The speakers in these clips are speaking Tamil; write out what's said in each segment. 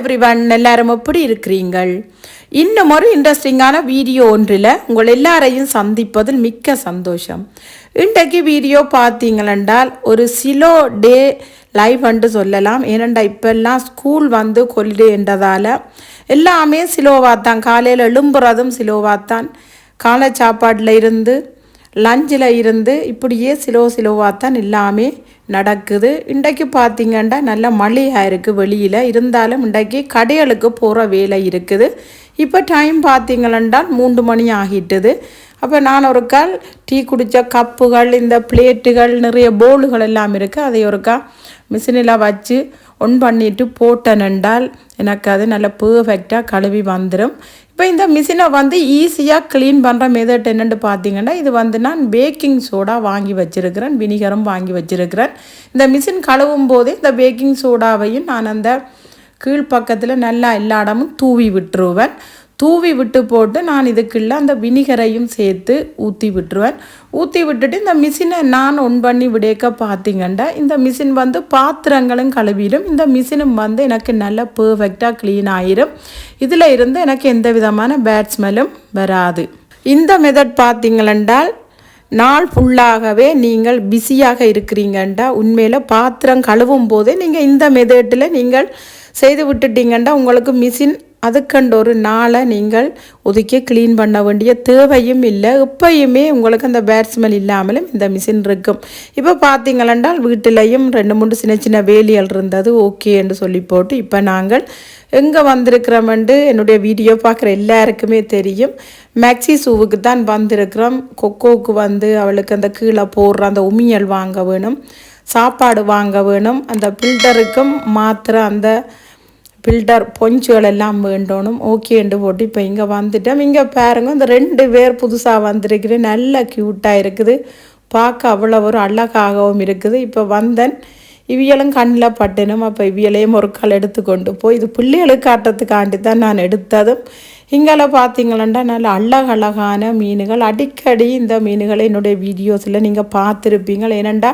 எவ்ரிவன், எல்லாரும் எப்படி இருக்கிறீங்கள்? இன்னும் ஒரு இன்ட்ரெஸ்டிங்கான வீடியோ ஒன்றில் உங்கள் எல்லாரையும் சந்திப்பதில் மிக்க சந்தோஷம். இன்றைக்கு வீடியோ பார்த்தீங்களென்றால் ஒரு சிலோ டே லைவ் என்று சொல்லலாம். ஏனெண்டா இப்போல்லாம் ஸ்கூல் வந்து கொல்லிடேன்றதால் எல்லாமே சிலோவாக தான். காலையில் எழும்புறதும் சிலோவாக தான். காலை சாப்பாட்டில் இருந்து லஞ்சில் இருந்து இப்படியே சிலோவாக தான் எல்லாமே நடக்குது. இன்றைக்கு பார்த்திங்கன்னா நல்ல மழையாக இருக்குது வெளியில். இருந்தாலும் இன்றைக்கு கடைகளுக்கு போகிற வேலை இருக்குது. இப்போ டைம் பார்த்திங்களென்றால் 3 மணி ஆகிட்டுது. அப்போ நான் ஒரு கால் டீ குடித்த கப்புகள், இந்த பிளேட்டுகள், நிறைய போலுகள் எல்லாம் இருக்குது. அதை ஒருக்கா மிஷினில் வச்சு ஒன் பண்ணிவிட்டு போட்டேனென்றால் எனக்கு அது நல்ல பர்ஃபெக்டாக கழுவி வந்துடும். இப்போ இந்த மிஷினை வந்து ஈஸியாக க்ளீன் பண்ணுற மெத்தட் என்னென்னு பார்த்தீங்கன்னா, இது வந்து நான் பேக்கிங் சோடா வாங்கி வச்சுருக்கிறேன், வினிகரும் வாங்கி வச்சுருக்கிறேன். இந்த மிஷின் கழுவும் போதே இந்த பேக்கிங் சோடாவையும் நான் அந்த கீழ்ப்பக்கத்தில் நல்லா எல்லா இடமும் தூவி விட்டுருவேன். தூவி விட்டு போட்டு நான் இதுக்குள்ள அந்த வினிகரையும் சேர்த்து ஊற்றி விட்டுருவேன். ஊற்றி விட்டுட்டு இந்த மிஷினை நான் ஒன் பண்ணி விடேக்க பார்த்திங்கன்னா, இந்த மிஷின் வந்து பாத்திரங்களும் கழுவிடும். இந்த மிஷினும் வந்து எனக்கு நல்ல பர்ஃபெக்டாக க்ளீன் ஆயிரும். இதில் இருந்து எனக்கு எந்த விதமான பேட் ஸ்மெல்லும் வராது. இந்த மெத்தட் பார்த்திங்களென்றால் நாள் ஃபுல்லாகவே நீங்கள் பிஸியாக இருக்கிறீங்கண்டா, உண்மையில் பாத்திரம் கழுவும் போதே நீங்கள் இந்த மெத்தடில் நீங்கள் செய்து விட்டுட்டீங்கன்னா உங்களுக்கு மிஷின் அதுக்கண்டு ஒரு நாளை நீங்கள் ஒதுக்கி க்ளீன் பண்ண வேண்டிய தேவையும் இல்லை. எப்பயுமே உங்களுக்கு அந்த பேட் ஸ்மெல் இல்லாமலும் இந்த மிஷின் இருக்கும். இப்போ பார்த்தீங்களென்றால் வீட்டிலையும் 2-3 சின்ன சின்ன வேலிகள் இருந்தது, ஓகே என்று சொல்லி போட்டு இப்போ நாங்கள் எங்கே வந்திருக்கிறோமென்று என்னுடைய வீடியோ பார்க்குற எல்லாருக்குமே தெரியும். மேக்ஸி ஷூவுக்கு தான் வந்திருக்கிறோம். கொக்கோவுக்கு வந்து அவளுக்கு அந்த கீழே போடுற அந்த உமியல் வாங்க வேணும், சாப்பாடு வாங்க வேணும், அந்த பில்டருக்கும் மாத்திர அந்த பில்டர் பொஞ்சுகள் எல்லாம் வேண்டணும். ஓகேண்டு போட்டு இப்போ இங்கே வந்துட்டோம். இங்கே பாருங்க, இந்த 2 பேர் புதுசாக வந்திருக்குது. நல்ல க்யூட்டாக இருக்குது, பார்க்க அவ்வளோ ஒரு அழகாகவும் இருக்குது. இப்போ வந்தேன், இவியலும் கண்ணில் பட்டணும். அப்போ இவியலையும் ஒரு கால் எடுத்துக்கொண்டு போய் இது பிள்ளைகளுக்கு காட்டுறதுக்காண்டி தான் நான் எடுத்ததும். இங்கெல்லாம் பார்த்தீங்களா நல்ல அழகழகான மீன்கள். அடிக்கடி இந்த மீன்களை என்னுடைய வீடியோஸில் நீங்கள் பார்த்துருப்பீங்க. ஏனெண்டா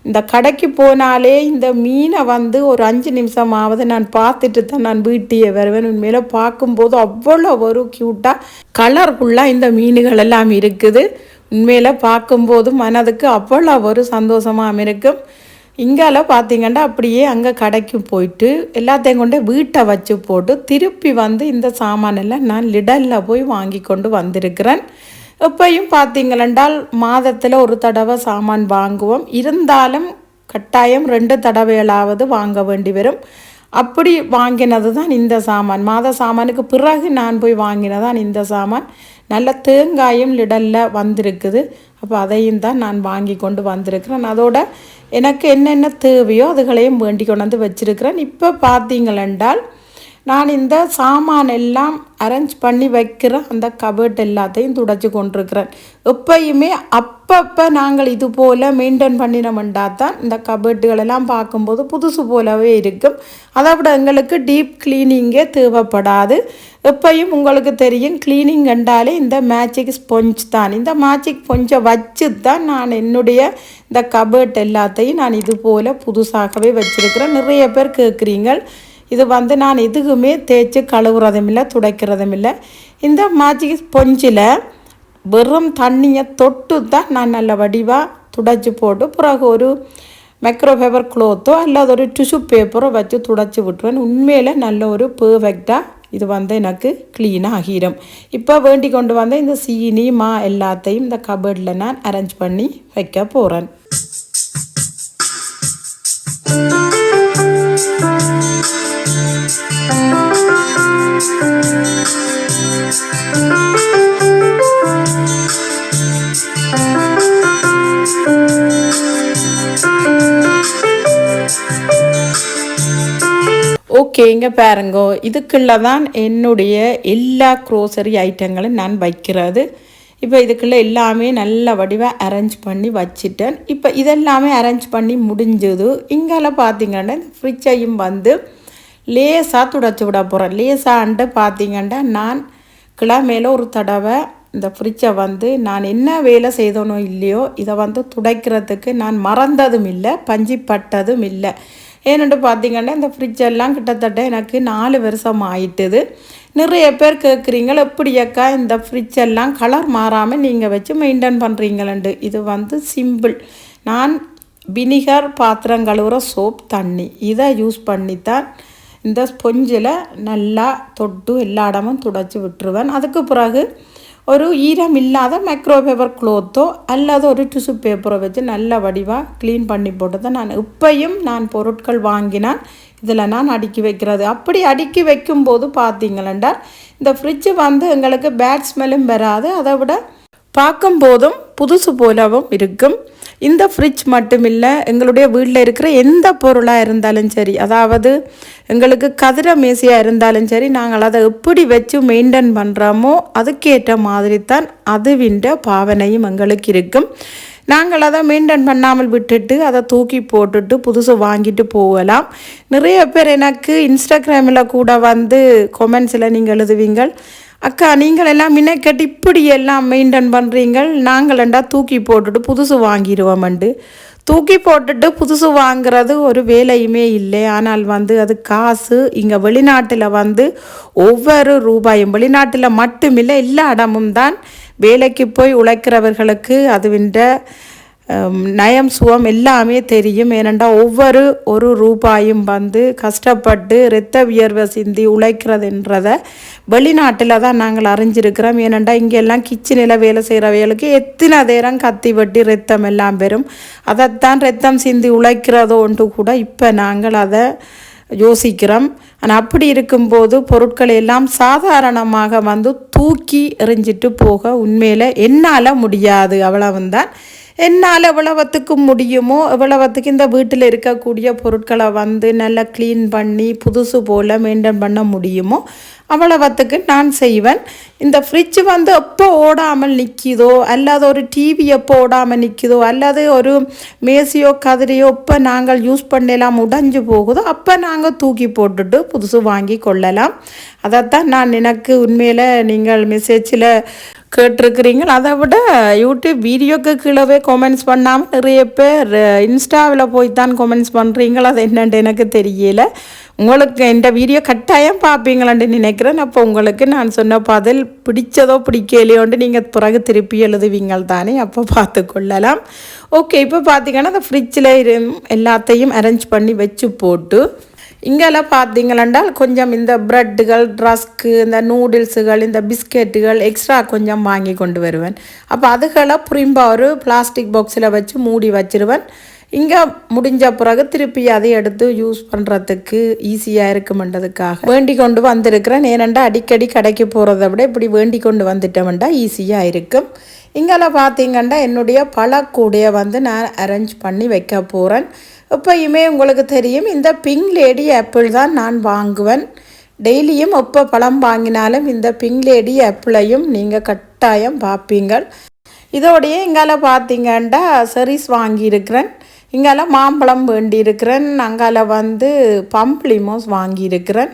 இந்த கடைக்கு போனாலே இந்த மீனை வந்து ஒரு 5 நிமிஷமாவது நான் பார்த்துட்டு தான் நான் வீட்டையே வருவேன். உண்மையில பார்க்கும்போது அவ்வளோ ஒரு க்யூட்டாக கலர்ஃபுல்லாக இந்த மீன்கள் எல்லாம் இருக்குது. உண்மையில் பார்க்கும்போது மனதுக்கு அவ்வளோ ஒரு சந்தோஷமாக இருக்கும். இங்கால பார்த்தீங்கன்னா அப்படியே அங்கே கடைக்கு போயிட்டு எல்லாத்தையும் கொண்டு வீட்டை வச்சு போட்டு திருப்பி வந்து இந்த சாமானெல்லாம் நான் லிடலில் போய் வாங்கி கொண்டு வந்திருக்கிறேன். எப்பையும் பார்த்தீங்களென்றால் மாதத்தில் ஒரு தடவை சாமான் வாங்குவோம். இருந்தாலும் கட்டாயம் 2 தடவைகளாவது வாங்க வேண்டி வரும். அப்படி வாங்கினது தான் இந்த சாமான். மாத சாமானுக்கு பிறகு நான் போய் வாங்கினதான் இந்த சாமான். நல்ல தேங்காயும் லிடலில் வந்திருக்குது. அப்போ அதையும் தான் நான் வாங்கி கொண்டு வந்திருக்கிறேன். அதோட எனக்கு என்னென்ன தேவையோ அதுகளையும் வேண்டி கொண்டு வந்து வச்சுருக்கிறேன். இப்போ பார்த்தீங்களென்றால் நான் இந்த சாமான் எல்லாம் அரேஞ்ச் பண்ணி வைக்கிற அந்த கபர்ட் எல்லாத்தையும் துடைச்சி கொண்டிருக்கிறேன். எப்பயுமே அப்பப்போ நாங்கள் இது போல் மெயின்டைன் பண்ணினோம்னா தான் இந்த கபர்ட்டுகளெல்லாம் பார்க்கும்போது புதுசு போலவே இருக்கும். அதை விட எங்களுக்கு டீப் கிளீனிங்கே தேவைப்படாது. எப்பயும் உங்களுக்கு தெரியும், கிளீனிங் கண்டாலே இந்த மேஜிக் ஸ்பொஞ்ச் தான். இந்த மேஜிக் ஸ்பொஞ்சை வச்சு தான் நான் என்னுடைய இந்த கபர்ட் எல்லாத்தையும் நான் இது போல் புதுசாகவே வச்சுருக்கிறேன். நிறைய பேர் கேட்குறீங்க, இது வந்து நான் எதுக்குமே தேய்ச்சி கழுவுறதும் இல்லை, துடைக்கிறதும் இல்லை. இந்த மேஜிக் ஸ்பொஞ்சில் வெறும் தண்ணியை தொட்டு தான் நான் நல்ல வடிவாக துடைச்சி போட்டு பிறகு ஒரு மைக்ரோஃபைபர் க்ளோத்தோ அல்லது ஒரு டிஷ்யூ பேப்பரோ வச்சு துடைச்சி விட்டுருவேன். உண்மையில் நல்ல ஒரு பர்ஃபெக்டாக இது வந்து எனக்கு க்ளீனாக ஆகிடும். இப்போ வேண்டி கொண்டு வந்த இந்த சீனி மா எல்லாத்தையும் இந்த கபர்டில் நான் அரேஞ்ச் பண்ணி வைக்க போகிறேன். ஓகே, இங்கே பாருங்கோ, இதுக்குள்ளே தான் என்னுடைய எல்லா க்ரோசரி ஐட்டங்களும் நான் வைக்கிறது. இப்போ இதுக்குள்ளே எல்லாமே நல்ல வடிவாக அரேஞ்ச் பண்ணி வச்சிட்டேன். இப்போ இதெல்லாமே அரேஞ்ச் பண்ணி முடிஞ்சது. இங்கெல்லாம் பார்த்தீங்கன்னா இந்த ஃப்ரிட்ஜையும் வந்து லேசாக துடைச்சி விட போகிறேன். லேசான்ட்டு பார்த்தீங்கன்னா நான் கிழமையில் ஒரு தடவை இந்த ஃப்ரிட்ஜை வந்து நான் என்ன வேலை செய்தனோ இல்லையோ இதை வந்து துடைக்கிறதுக்கு நான் மறந்ததும் இல்லை, பஞ்சி பட்டதும் இல்லை. ஏன்னு பார்த்தீங்கன்னா இந்த ஃப்ரிட்ஜ் எல்லாம் கிட்டத்தட்ட எனக்கு 4 வருஷம் ஆயிட்டுது. நிறைய பேர் கேட்குறீங்க, எப்படி அக்கா இந்த ஃப்ரிட்ஜ் எல்லாம் கலர் மாறாமல் நீங்கள் வச்சு மெயின்டைன் பண்ணுறீங்களண்டு. இது வந்து சிம்பிள். நான் வினிகர் பாத்திரம் கழுவுற சோப் தண்ணி இதை யூஸ் பண்ணித்தான் இந்த ஸ்பொஞ்சில் நல்லா தொட்டு எல்லா இடமும் துடைச்சி விட்டுருவேன். அதுக்கு பிறகு ஒரு ஈரம் இல்லாத மைக்ரோ ஃபைபர் க்ளோத்தோ அல்லது ஒரு டிஷ்யூ பேப்பரை வச்சு நல்ல வடிவாக க்ளீன் பண்ணி போட்டு தான் நான் இப்பையும் நான் பொருட்கள் வாங்கினால் இதில் நான் அடுக்கி வைக்கிறது. அப்படி அடுக்கி வைக்கும்போது பார்த்தீங்களா இந்த ஃப்ரிட்ஜு வந்து எங்களுக்கு பேட் ஸ்மெல்லும் வராது, அதை விட பார்க்கும்போதும் புதுசு போலவும் இருக்கும். இந்த ஃப்ரிட்ஜ் மட்டும் இல்லை, எங்களுடைய வீட்டில் இருக்கிற எந்த பொருளாக இருந்தாலும் சரி, அதாவது எங்களுக்கு கதிர மேசையாக இருந்தாலும் சரி, நாங்கள் அதை எப்படி வச்சு மெயின்டைன் பண்ணுறோமோ அதுக்கேற்ற மாதிரி தான் அதுவின்ற பாவனையும் எங்களுக்கு இருக்கும். நாங்கள் அதை மெயின்டைன் பண்ணாமல் விட்டுட்டு அதை தூக்கி போட்டுட்டு புதுசு வாங்கிட்டு போகலாம். நிறைய பேர் எனக்கு இன்ஸ்டாகிராமில் கூட வந்து கொமெண்ட்ஸில் நீங்கள் எழுதுவீங்கள், அக்கா நீங்கள் எல்லாம் மின்னக்கட்டி இப்படி எல்லாம் மெயின்டைன் பண்ணுறீங்கள், நாங்களண்டா தூக்கி போட்டுட்டு புதுசு வாங்கிடுவோம்ண்டு. தூக்கி போட்டுட்டு புதுசு வாங்குறது ஒரு வேலையுமே இல்லை. ஆனால் வந்து அது காசு. இங்கே வெளிநாட்டில் வந்து ஒவ்வொரு ரூபாயும், வெளிநாட்டில் மட்டுமில்லை எல்லா இடமும் தான் வேலைக்கு போய் உழைக்கிறவர்களுக்கு அதுவின்ற நயம் சுகம் எல்லாமே தெரியும். ஏனெண்டா ஒவ்வொரு ஒரு ரூபாயும் வந்து கஷ்டப்பட்டு இரத்த வியர்வை சிந்தி உழைக்கிறதுன்றதை வெளிநாட்டில் தான் நாங்கள் அறிஞ்சிருக்கிறோம். ஏனெண்டா இங்கெல்லாம் கிச்சனில் வேலை செய்கிறவைகளுக்கு எத்தனை நேரம் கத்தி வெட்டி ரத்தம் எல்லாம் பெறும். அதைத்தான் ரத்தம் சிந்தி உழைக்கிறதோன்ட்டு கூட இப்போ நாங்கள் அதை யோசிக்கிறோம். ஆனால் அப்படி இருக்கும்போது பொருட்களை எல்லாம் சாதாரணமாக வந்து தூக்கி எறிஞ்சிட்டு போக உண்மையில் என்னால் முடியாது. அவ்வளவுதான். என்னால் எவ்வளவத்துக்கு முடியுமோ எவ்வளவத்துக்கு இந்த வீட்டில் இருக்கக்கூடிய பொருட்களை வந்து நல்லா க்ளீன் பண்ணி புதுசு போல் மெயின்டைன் பண்ண முடியுமோ அவ்வளவத்துக்கு நான் செய்வேன். இந்த ஃப்ரிட்ஜ் வந்து எப்போ ஓடாமல் நிற்கிதோ அல்லது ஒரு டிவி எப்போ ஓடாமல் நிற்கிதோ அல்லது ஒரு மேசியோ கதிரையோ இப்போ நாங்கள் யூஸ் பண்ணலாம் உடைஞ்சு போகுதோ அப்போ நாங்கள் தூக்கி போட்டுட்டு புதுசு வாங்கி கொள்ளலாம். அதைத்தான் நான் எனக்கு உண்மையில் நீங்கள் மெசேஜில் கேட்டிருக்கிறீங்க. அதை விட யூடியூப் வீடியோக்கு கீழே கமெண்ட்ஸ் பண்ணாமல் நிறைய பேர் இன்ஸ்டாவில் போய் தான் கமெண்ட்ஸ் பண்ணுறீங்களா, அது என்னென்று எனக்கு தெரியல. உங்களுக்கு இந்த வீடியோ கட்டாயம் பார்ப்பீங்களான்னு நினைக்கிறேன். அப்போ உங்களுக்கு நான் சொன்ன பதில் பிடிச்சதோ பிடிக்கலையோன்ட்டு நீங்கள் பிறகு திருப்பி எழுதுவீங்கள் தானே, அப்போ பார்த்து கொள்ளலாம். ஓகே, இப்போ பார்த்தீங்கன்னா அந்த ஃப்ரிட்ஜில் எல்லாத்தையும் அரேஞ்ச் பண்ணி வச்சு போட்டு இங்கெல்லாம் பார்த்தீங்களென்றால் கொஞ்சம் இந்த ப்ரெட்டுகள், ரஸ்க்கு, இந்த நூடுல்ஸுகள், இந்த பிஸ்கெட்டுகள் எக்ஸ்ட்ரா கொஞ்சம் வாங்கி கொண்டு வருவேன். அப்போ அதுகளை புரிம்பா ஒரு பிளாஸ்டிக் பாக்ஸில் வச்சு மூடி வச்சிருவேன். இங்கே முடிஞ்ச பிறகு திருப்பி அதை எடுத்து யூஸ் பண்ணுறதுக்கு ஈஸியாக இருக்குமென்றதுக்காக வேண்டி கொண்டு வந்திருக்கிறேன். ஏனெண்டா அடிக்கடி கடைக்கு போகிறத விட இப்படி வேண்டி கொண்டு வந்துட்டோம்டா ஈஸியாக இருக்கும். இங்கெல்லாம் பார்த்தீங்கன்னா என்னுடைய பழக்கூடையை வந்து நான் அரேஞ்ச் பண்ணி வைக்க போகிறேன். எப்போயுமே உங்களுக்கு தெரியும், இந்த பிங்க் லேடி ஆப்பிள் தான் நான் வாங்குவேன். டெய்லியும் எப்போ பழம் வாங்கினாலும் இந்த பிங்க் லேடி ஆப்பிளையும் நீங்கள் கட்டாயம் பார்ப்பீங்கள். இதோடைய இங்கால பார்த்தீங்கன்னா செரிஸ் வாங்கியிருக்கிறேன். இங்கால மாம்பழம் வேண்டியிருக்கிறேன். அங்கால வந்து பம்ப்ளிமோஸ் வாங்கியிருக்கிறேன்.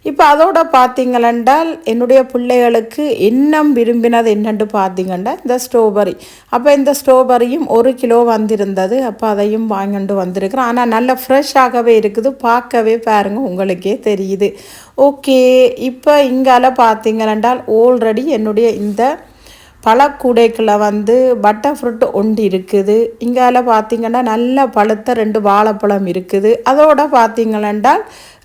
இப்போ அதோட பார்த்தீங்களென்றால் என்னுடைய பிள்ளைகளுக்கு இன்னும் விரும்பினது என்னென்று பார்த்தீங்கன்னா இந்த ஸ்ட்ராபெரி. அப்போ இந்த ஸ்ட்ராபெரியும் 1 கிலோ வந்திருந்தது. அப்போ அதையும் வாங்கிட்டு வந்திருக்கிறேன். ஆனால் நல்ல ஃப்ரெஷ்ஷாகவே இருக்குது, பார்க்கவே பாருங்கள் உங்களுக்கே தெரியுது. ஓகே, இப்போ இங்கால பார்த்தீங்களென்றால் ஆல்ரெடி என்னுடைய இந்த பழக்கூடைக்குள்ளே வந்து பட்டர் ஃப்ரூட் ஒன்று இருக்குது. இங்கால பார்த்தீங்கன்னா நல்ல பழுத்த 2 வாழைப்பழம் இருக்குது. அதோட பார்த்தீங்களென்றால்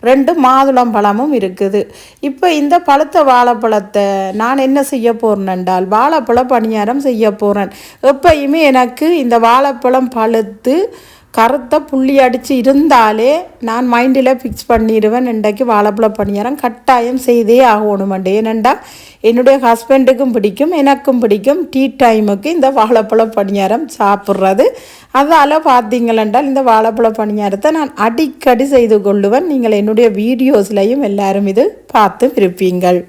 2 மாதுளம் பழமும் இருக்குது. இப்போ இந்த பழுத்த வாழைப்பழத்தை நான் என்ன செய்ய போகிறேன் என்றால் வாழைப்பழ பணியாரம் செய்ய போகிறேன். எப்பயுமே எனக்கு இந்த வாழைப்பழம் பழுத்து கருத்தை புள்ளி அடித்து இருந்தாலே நான் மைண்டில் ஃபிக்ஸ் பண்ணிடுவேன், இன்றைக்கு வாழைப்பழ பணியாரம் கட்டாயம் செய்தே ஆகணுமெண்டு. ஏனெண்டா என்னுடைய ஹஸ்பண்டுக்கும் பிடிக்கும், எனக்கும் பிடிக்கும் டீ டைமுக்கு இந்த வாழைப்பழ பணியாரம் சாப்பிட்றது. அதால் பார்த்தீங்களென்றால் இந்த வாழைப்பழ பணியாரத்தை நான் அடிக்கடி செய்து கொள்ளுவேன். நீங்கள் என்னுடைய வீடியோஸ்லையும் எல்லாரும் இது பார்த்து இருப்பீங்கள்.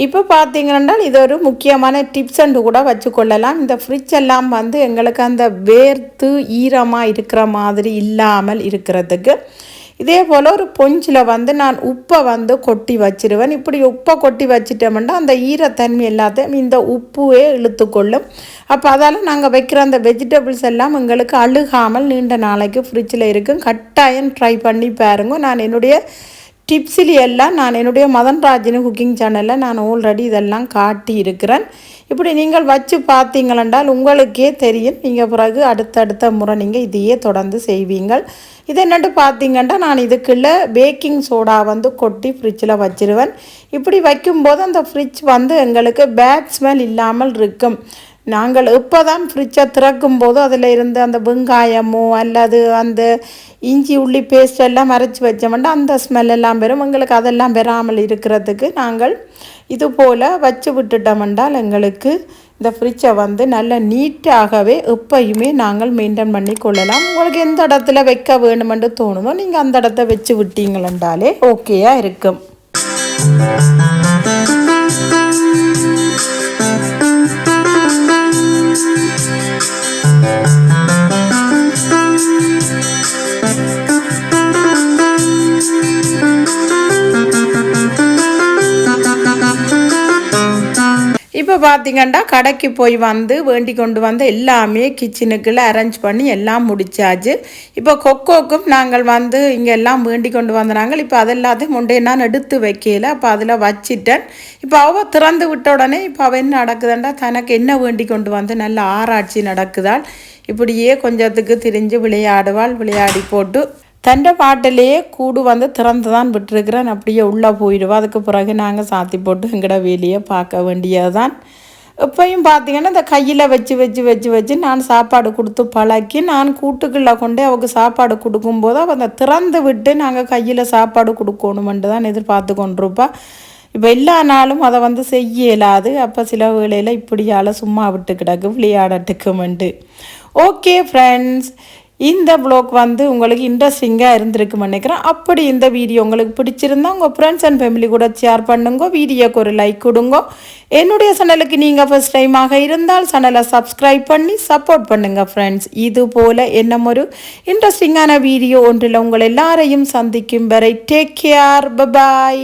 இப்போ பார்த்தீங்கன்னா இது ஒரு முக்கியமான டிப்ஸ்ன்னு கூட வச்சுக்கொள்ளலாம். இந்த ஃப்ரிட்ஜ் எல்லாம் வந்து எங்களுக்கு அந்த வேர்த்து ஈரமாக இருக்கிற மாதிரி இல்லாமல் இருக்கிறதுக்கு இதே போல் ஒரு பொஞ்சில் வந்து நான் உப்பை வந்து கொட்டி வச்சிருவேன். இப்படி உப்பை கொட்டி வச்சிட்டோம்னா அந்த ஈரத்தன்மை எல்லாத்தையும் இந்த உப்புவே இழுத்துக்கொள்ளும். அப்போ அதால் நாங்கள் வைக்கிற அந்த வெஜிடபிள்ஸ் எல்லாம் எங்களுக்கு அழுகாமல் நீண்ட நாளைக்கு ஃப்ரிட்ஜில் இருக்கும். கட்டாயம் ட்ரை பண்ணி பாருங்க. நான் என்னுடைய டிப்ஸில் எல்லாம் நான் என்னுடைய மதன்ராஜினி குக்கிங் சேனலில் நான் ஆல்ரெடி இதெல்லாம் காட்டி இருக்கிறேன். இப்படி நீங்கள் வச்சு பார்த்தீங்களென்றால் உங்களுக்கே தெரியும். நீங்கள் பிறகு அடுத்தடுத்த முறை நீங்கள் இதையே தொடர்ந்து செய்வீங்கள். இது என்னட்டு பார்த்தீங்கன்னா நான் இதுக்குள்ள பேக்கிங் சோடா வந்து கொட்டி ஃப்ரிட்ஜில் வச்சிருவேன். இப்படி வைக்கும்போது அந்த ஃப்ரிட்ஜ் வந்து எங்களுக்கு பேட் ஸ்மெல் இல்லாமல் இருக்கும். நாங்கள் இப்போ தான் ஃப்ரிட்ஜை திறக்கும் போது அதில் இருந்து அந்த வெங்காயமோ அல்லது அந்த இஞ்சி உள்ளி பேஸ்ட் எல்லாம் அரைச்சி வச்சோம்னா அந்த ஸ்மெல் எல்லாம் பெறும். எங்களுக்கு அதெல்லாம் பெறாமல் இருக்கிறதுக்கு நாங்கள் இது போல் வச்சு விட்டுட்டோம்னால் எங்களுக்கு இந்த ஃப்ரிட்ஜை வந்து நல்ல நீட்டாகவே எப்பயுமே நாங்கள் மெயின்டைன் பண்ணி கொள்ளலாம். உங்களுக்கு எந்த இடத்துல வைக்க வேணுமென்று தோணுதோ நீங்கள் அந்த இடத்த வச்சு விட்டீங்களென்றாலே ஓகேயாக இருக்கும். இப்போ பார்த்தீங்கன்னா கடைக்கு போய் வந்து வேண்டி கொண்டு வந்து எல்லாமே கிச்சனுக்குள்ள அரேஞ்ச் பண்ணி எல்லாம் முடிச்சாச்சு. இப்போ கொக்கோக்கும் நாங்கள் வந்து இங்கே எல்லாம் வேண்டி கொண்டு வந்தாங்க. இப்போ அதெல்லாத்தையும் முண்டே நான் எடுத்து வைக்கல. அப்போ அதில் வச்சிட்டேன். இப்போ அவள் திறந்து விட்ட உடனே இப்போ அவள் என்ன நடக்குதுண்டா தனக்கு என்ன வேண்டி கொண்டு வந்து நல்ல ஆராய்ச்சி நடக்குதாள். இப்படியே கொஞ்சத்துக்கு திரிஞ்சு விளையாடுவாள். விளையாடி போட்டு தண்டை பாட்டிலேயே கூடு வந்து திறந்து தான் விட்டுருக்குறேன். அப்படியே உள்ளே போயிடுவா. அதுக்கு பிறகு நாங்கள் சாத்தி போட்டு எங்கட வேலையை பார்க்க வேண்டியது தான். இப்போயும் பார்த்தீங்கன்னா இந்த கையில் வச்சு வச்சு வச்சு வச்சு நான் சாப்பாடு கொடுத்து பழக்கி நான் கூட்டுக்குள்ளே கொண்டே அவൾക്ക് சாப்பாடு கொடுக்கும்போது அவள் அந்த திறந்து விட்டு நாங்கள் கையில் சாப்பாடு கொடுக்கணுமென்று தான் எதிர்பார்த்து கொண்டிருப்பா. இப்போ எல்லா நாளும் அதை வந்து செய்ய இயலாது. அப்போ சில வேளையில் இப்படியால் சும்மா விட்டு கிடக்கு விளையாடட்டுக்குமெண்டு. ஓகே ஃப்ரெண்ட்ஸ், இந்த வ்ளாக் வந்து உங்களுக்கு இன்ட்ரெஸ்டிங்காக இருந்திருக்குன்னு நினைக்கிறேன். அப்படி இந்த வீடியோ உங்களுக்கு பிடிச்சிருந்தா உங்கள் ஃப்ரெண்ட்ஸ் அண்ட் ஃபேமிலி கூட ஷேர் பண்ணுங்க. வீடியோக்கு ஒரு லைக் கொடுங்க. என்னுடைய சேனலுக்கு நீங்கள் ஃபர்ஸ்ட் டைமாக இருந்தால் சேனலை சப்ஸ்கிரைப் பண்ணி சப்போர்ட் பண்ணுங்கள் ஃப்ரெண்ட்ஸ். இது போல் என்னும் ஒரு இன்ட்ரெஸ்டிங்கான வீடியோ ஒன்றில் உங்கள் எல்லாரையும் சந்திக்கும் வரை டேக் கேர். பை.